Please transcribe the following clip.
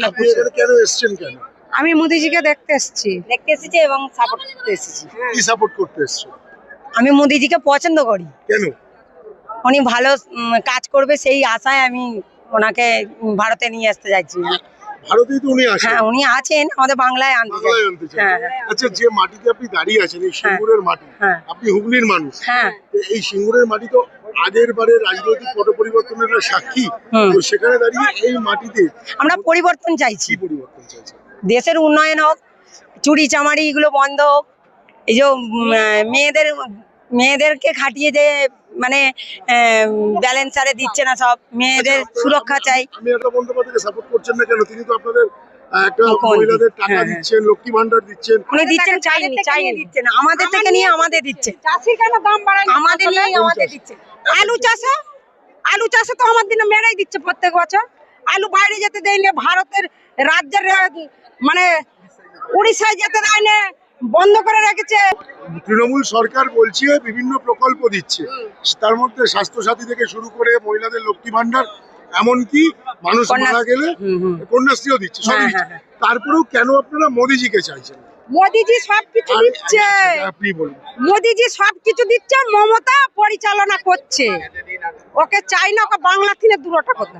আপনি এখানে কেন এসেছেন কেন? আমি মোদিজিকে দেখতে এসেছি এবং সাপোর্ট করতে এসেছি। কি সাপোর্ট করতে এসেছেন? আমি মোদিজিকে পছন্দ করি, কেন? উনি ভালো কাজ করবে সেই আশায় আমি ওনাকে ভারতে নিয়ে আসতে যাচ্ছি। ভারতেই তো উনি আসেন। হ্যাঁ, উনি আছেন, আমাদের বাংলায় আনতে চাই। বাংলায় আনতে চান। হ্যাঁ, আচ্ছা, যে মাটিতে আপনি দাঁড়িয়ে আছেন, এই সিঙ্গুরের মাটি, হ্যাঁ। আপনি হুগলির মানুষ, হ্যাঁ, তো এই সিঙ্গুরের মাটি তো আগের বারে রাজনৈতিক পট পরিবর্তনের একটা সাক্ষী। হুম। তো সেখানে দাঁড়িয়ে এই মাটিতে আমরা পরিবর্তন চাইছি, কি পরিবর্তন চাইছেন? দেশের উন্নয়ন হোক, চুরি চামারি এগুলো বন্ধ হোক, এই যে মেয়েদেরকে খাটিয়ে যে মানে ব্যালেন্সারে দিচ্ছে না, সব মেয়েদের সুরক্ষা চাই। আমি একটা বন্দ্যোপাধ্যায়কে সাপোর্ট করছেন না কেন? তিনি তো আপনাদের একটা কোন মহিলাদের টাকা হ্যাঁ, দিচ্ছেন, লক্ষ্মী ভান্ডার দিচ্ছেন। উনি দিচ্ছেন, চাইনি দিচ্ছেন, আমাদের থেকে নিয়ে আমাদের দিচ্ছে, চাষির কেন দাম বাড়ায়, আমাদের নিয়ে আমাদের দিচ্ছে। আলু চাষে তো আমার দিনে মেরেই দিচ্ছে প্রত্যেক বছর। আলু বাইরে যেতে দেয় না, ভারতের রাজ্যের মানে উড়িষ্যায় যেতে দেয় না, বন্ধ করে রেখেছে। তৃণমূল সরকার বলছে বিভিন্ন প্রকল্প দিচ্ছে, তার মধ্যে স্বাস্থ্যসাথী থেকে শুরু করে মহিলাদের লক্ষ্মী ভান্ডার, এমনকি মানুষ মারা গেলে কন্যাশ্রীও দিচ্ছে, সব দিচ্ছে। তারপরেও কেন আপনারা মোদিজিকে চাইছেন? মোদিজি সবকিছু দিচ্ছে, আপনি বলুন। মোদিজি সবকিছু দিচ্ছে, মমতা পরিচালনা করছে, ওকে চাই না, ওকে বাংলা থেকে দূরটা করতে।